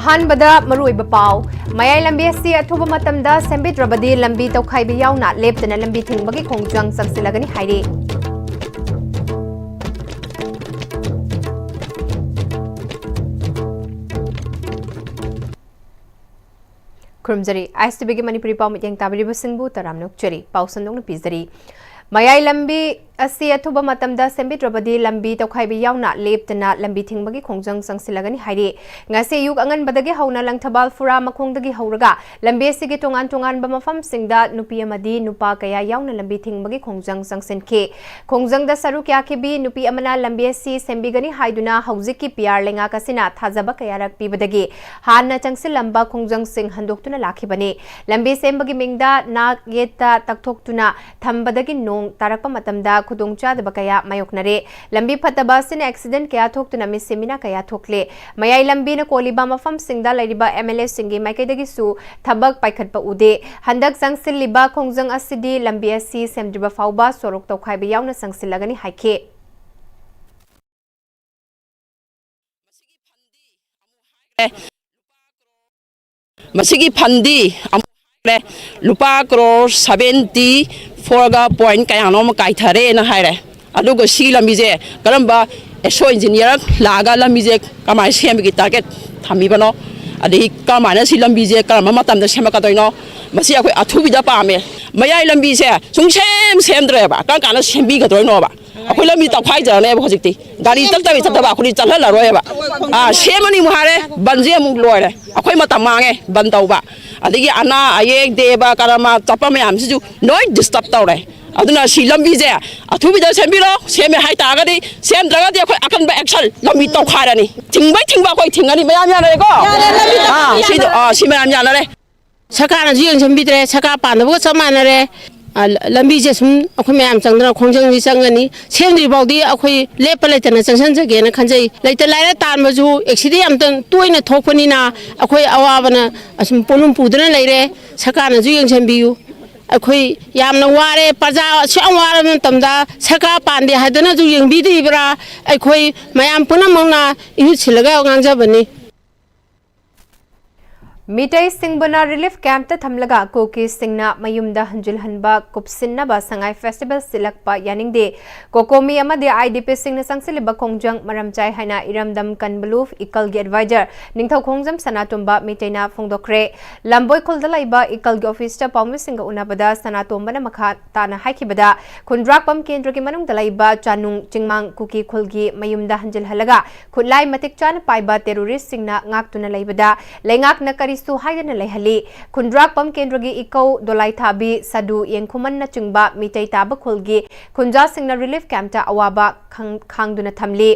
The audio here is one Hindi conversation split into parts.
अहानबदा मरुइबा पाव मयाई लंबी असि अथुबा मतमदा सेंबिद्रबदी लंबी तौखाइबी यावना लेप्तना लंबी थिंगबगी खोंगजंग संगसिलगनी हाइरे खुरमजरी Am-Istv की मणिपुरी पाव मित्यंग ताबरिबा सिंगबु तराम नोकचरी पाव संदोंग पिजरी मयाई लंबी असि अथुबा मतमदा सेंबिद्रबदी लंबी तौखाइबी यावना लेप्तना लंबी थिंगबगी खोंगजंग संगसिलगनी हाइरे ngase yuk anganbadagi hauna langthabal fura makhongdagi hauraga lambi asigi tongan tongan ba mafam singda nupi amadi nupa kaya yauna lambi thingbagi khongjang sangsenke khongjang da saru kya ke bi nupi amana lambi asi sembigani haiduna haujiki pr lenga kasina thajaba kaya rak pibadagi hanna changsil lamba khongjang sing handoktuna lakhibani lambi sembagi mingda na geta takthokuna thambadagi nong tarakpa matamda khudongcha da bakaya mayoknare lambi phataba sin accident kaya thoktuna misemina kaya thokle mayai lambi कोलिबा मफम सिंगदा लैरिबा MLA सिंगी माइकैदगिसु थबक पाइखटपा उदे हंदक संगसिलिबा खोंगजंग असिदी लंबी असि सेमद्रिबा फाउबा सोरोक तौखाइबा यावना संगसिलगनी हाइखे मसिगी फंदी लुपा करोड़ 74 गा पॉइंट कयानो म काइथरे न हाइरे अदुगो सी लंबीजे करंबा एसो इंजीनियर लागा लंबीजे कमाय सेमगी टारगेट थमीबनो अदि कमायना सी लंबीजे करम मतम द सेमकदोइनो मसी अखोय अथुबिदा पामे मयाय लंबीजे सुंसेम सेमद्रेबा काना सेमबिगदोइनोबा अखोय लंबी तौखाइ जरने होजिकती गाड़ी तलतबि ततबा अखोय चलहलरोयबा सेमनी मुहारे बनजे मु लोयरे अखोय मतम मांगे बन तौबा अदि अना अयेक देबा करमा चपा मयामसिजु नोय डिस्टर्ब तौरे अदुना सी लंबीजे अथुबिदा सेमबिरो सेमे हाइ तागदि सेमद्रगदि अखोय अकनबा एक्शन लंबी तौखारनी थिंगबा अखोय थिंगनी मयाम यानरेको सी मयाम यानरे सरकार जियं सेमबिद्रे सरकार पानबो समानरे लंबीजे सुम अखोय मयाम चंगदना खोंजंग जी चंगनी सेमद्रि बाउदी अखोय लेप लेतना चंगसनजगेना खंजै लेत लाइरा तानबजु एक्सीडेंट अमतन तोइना थोकपनिना अखोय अवाबना असुम पोनुम पुदना लेरे सरकार जियं सेमबियु अखोय यामना वारे प्रजा स्याम वारा मतमदा सरकार पांदे हादना जु यंगबिदिब्रा अखोय मयाम पुनमंगना इहु छिलगा गांगजबनी मिटै सिंगबना रिलीफ कैंप थमलगा कोकी सिंगना मयुमदा हंजिल हनबा कुपसिन्नबा संगाई फेस्टिवल सिलकपा यानिंगदे कोकोमी अमदे IDP सिंगना संगसिलिबा खोंजंग मरमचाई हाइना इरमदम कनबलूफ इकलगी एडवाइजर निंगथौ खोंजम सनातोंबा मिटैना फोंदोखरे लंबोय खुलदा लाइबा इकलगी ऑफिसर पाउमी सिंग उनाबदा सनातोंबना मखा ताना हाइखिबदा खुंद्राकपम केंद्र के मनुंग दलाइबा चानुंग चिंगमांग कुकी खुलगी मयुमदा हंजिल हलगा खुलाई मतिक चान पाइबा टेररिस्ट सिंगना ngaktuna laibada lengakna kari सुहायदन लेहली खुंद्राकपम केंद्र की इको दोलाई थाबी सदु येंखुमन चुंगबा मिटै ताब खुलगी खुंजा सिंगना रिलीफ कैंप ता अवाबा खांगदुना थमली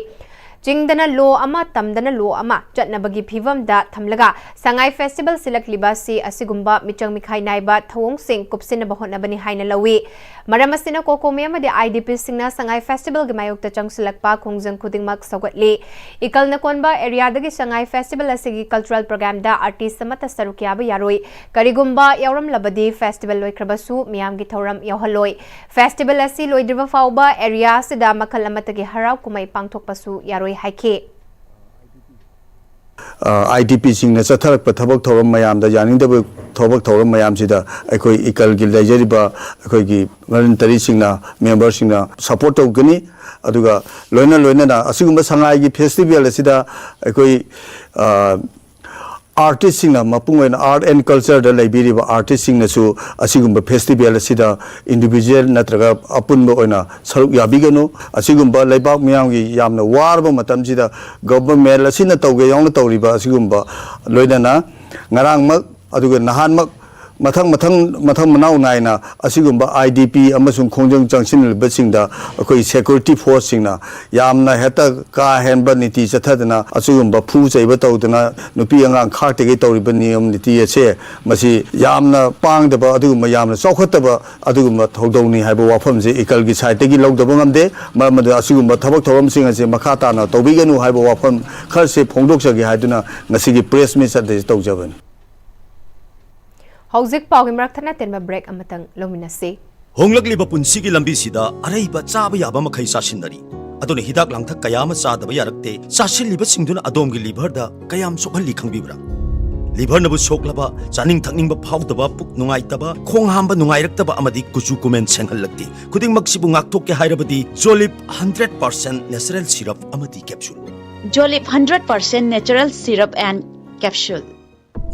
चिंगदना लो अमा तमदना लो अमा चटनबगी फिवम दा थमलगा संगाई फेस्टिवल सिलक लिबासी असिगुंबा मिचंग मिखाई नाइबा थवोंग सिंग कुपसिन बहोनबनी हाइना लवी मरमसिना कोकोमे अमदे IDP सिंगना संगाई फेस्टिवल गे मायोक्ता चंगसलकपा खोंजंग खुदिंगमक सौगतली इकलना कोनबा एरिया दगी संगाई फेस्टिवल असिगी कल्चरल प्रोग्राम दा आर्टिस्ट समत सरुकियाबा यारोय करिगुंबा यावरम लबदी फेस्टिवल लोइख्रबसु मियामगी थौरम याहलोय फेस्टिवल असि लोइद्रबा फाउबा एरिया सिदा मखल अमतगी हराव कुमै पांगथोकपसु यारोय हाइके IDP सिंगना चथरक थबक थौरम मयामदा यानिंगदब थबक थौरम मयामसिदा अखोय इकल गी लेजरिबा अखोय गी वॉलंटरी सिंगना मेंबर सिंगना सपोर्ट तौगनी अदुगा लोइना लोइना असिगुंबा संगाई गी फेस्टिवल असिदा अखोय आर्टिस्ट सिंगना मपुंगन art and culture the library artist सिंगनासु असिगुंबा फेस्टिवल असिदा इंडिविजुअल नत्रगा अपुनबा ओइना सरुक याबिगनु असिगुंबा लाइबाक मियामगी यामना वारबा मतमसिदा गवर्नमेंट असिना तौगे यावना तौरिबा असिगुंबा लोइना ngarangmak aduga nahanmak मथंग मनाव नायना असिगुंबा IDP अमसुंग खोंजंग चंगसिनलिबा सिंगदा अखोई सिक्योरिटी फोर्स सिंगना यामना हेता का हेनबा नीति चथदना असिगुंबा फू चैबा तौदना नुपी अंगांग खाकतेगे तौरिबा नियम नीति असे मसी यामना पांगदबा अदुगुंबा यामना चौखतबा अदुगुंबा थौदौनी हाइबा वाफमसे इकलगी साइडगी लौदबा ngamde मरमदा असिगुंबा थबक थौरम सिंगसे मखा ताना तौबिगनु हाइबा वाफम खरसे फोंदोकसगे हाइदुना ngasiगी प्रेस मीट सदे तौजबनी हौजिक पाउगी मरक्थना तेनबा ब्रेक अमतंग लोमिनसे होंगलकलिबा पुंसिगी लंबीसिदा अरैबा चाबा याबा मखै सासिनदरी अदुना हिदाक लांथक कयाम चादबा यारक्ते चासिलिबा सिंगदुना अदोमगी लिभरदा कयाम सोखल्ली खंगबिब्रा ꯂꯤꯚꯔꯅꯕꯨ ꯁꯣꯛꯂꯕ ꯆꯥꯅꯤꯡ ꯊꯛꯅꯤꯡꯕ ꯐꯥꯎꯗꯕ ꯄꯨꯛ ꯅꯨꯡꯉꯥꯏꯇꯕ ꯈꯣꯡ ꯍꯥꯝꯕ ꯅꯨꯡꯉꯥꯏꯔꯛꯇꯕ ꯑꯃꯗꯤ ꯀꯨꯆꯨ ꯀꯨꯃꯦꯟ ꯁꯦꯡꯍꯜꯂꯛꯇꯦ ꯈꯨꯗꯤꯡꯃꯛꯁꯤꯕꯨ ꯉꯥꯛꯊꯣꯛꯀꯦ ꯍꯥꯏꯔꯕꯗꯤ ꯖꯣꯂꯤꯞ 100% ꯅꯦꯆꯔꯦꯜ ꯁꯤꯔꯞ ꯑꯃꯗꯤ capsule Jolip 100% natural syrup and capsule.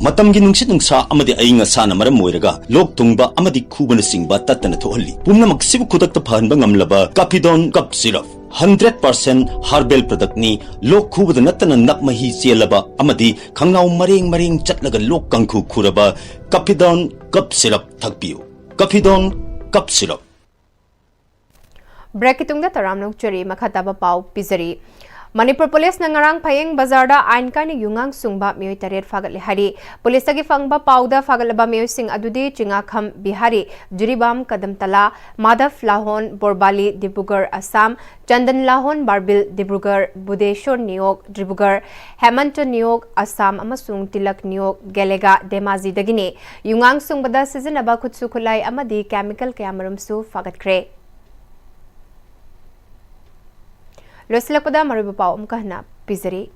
ꯃꯇꯝꯒꯤ ꯅꯨꯡꯁꯤꯠ ꯅꯨꯡꯁꯥ ꯑꯃꯗꯤ ꯑꯏꯪ ꯑꯁꯥꯅ ꯃꯔꯝ ꯑꯣꯏꯔꯒ ꯂꯣꯛ ꯊꯨꯡꯕ ꯑꯃꯗꯤ ꯈꯨꯕꯅ ꯆꯤꯡꯕ ꯇꯠꯇꯅ ꯊꯣꯛꯍꯜꯂꯤ ꯄꯨꯝꯅꯃꯛꯁꯤꯕꯨ ꯈꯨꯗꯛꯇ ꯐꯍꯟꯕ ꯉꯝꯂꯕ ꯀꯐꯤꯗꯣꯟ ꯀꯞ ꯁꯤꯔꯞ 100% ꯍꯥꯔꯕꯦꯜ ꯄ꯭ꯔꯗꯛꯅꯤ ꯂꯣꯛ ꯈꯨꯕꯗ ꯅꯠꯇꯅ ꯅꯞ ꯃꯍꯤ ꯆꯦꯜꯂꯕ ꯑꯃꯗꯤ ꯈꯪꯅꯥꯎ ꯃꯔꯦꯡ ꯃꯔꯦꯡ ꯆꯠꯂꯒ ꯂꯣꯛ ꯀꯪꯈꯨ ꯈꯨꯔꯕ ꯀꯐꯤꯗꯣꯟ ꯀꯞ ꯁꯤꯔꯞ ꯊꯛꯄꯤꯌꯨ ꯀꯐꯤꯗꯣꯟ ꯀꯞ ꯁꯤꯔꯞ ब्रेक तुंगदा तराम नौचरी मखताबा पाव पिजरी Manipur Police na ngarang Phayeng Bazar da ain kai ni yungang sungba mioi taret fagatli hari Police tagi fangba pauda fagalaba mioi sing adudi Chingakham Bihari Juribam Kadamtala Madhav Lahon Borbali Dibugar Assam Chandan Lahon Barbil Dibugar Budeshwar Niyog Dibugar Hemant Niyog Assam amasung Tilak Niyog Gelega Demazi dagini yungang sungbada sizinaba khutsu khulai amadi chemical kayamarum su fagatkre Losilakpada Maribapao Mukahna Pizari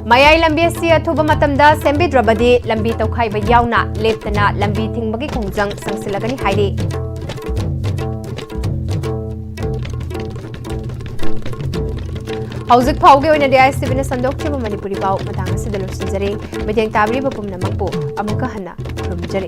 Mayai Lambi Si Athuba Matamda Sembi Drabadi Lambi Taukhaiba Yauna Leptana Lambi Thingbagi Khongjang Sangsilagani Hairi Hauzik Pauge oina Am-Istv na sandokchiba Manipuri pau matang asida losinjare Medeng tabri bapumna mangpo amuka hana rumjare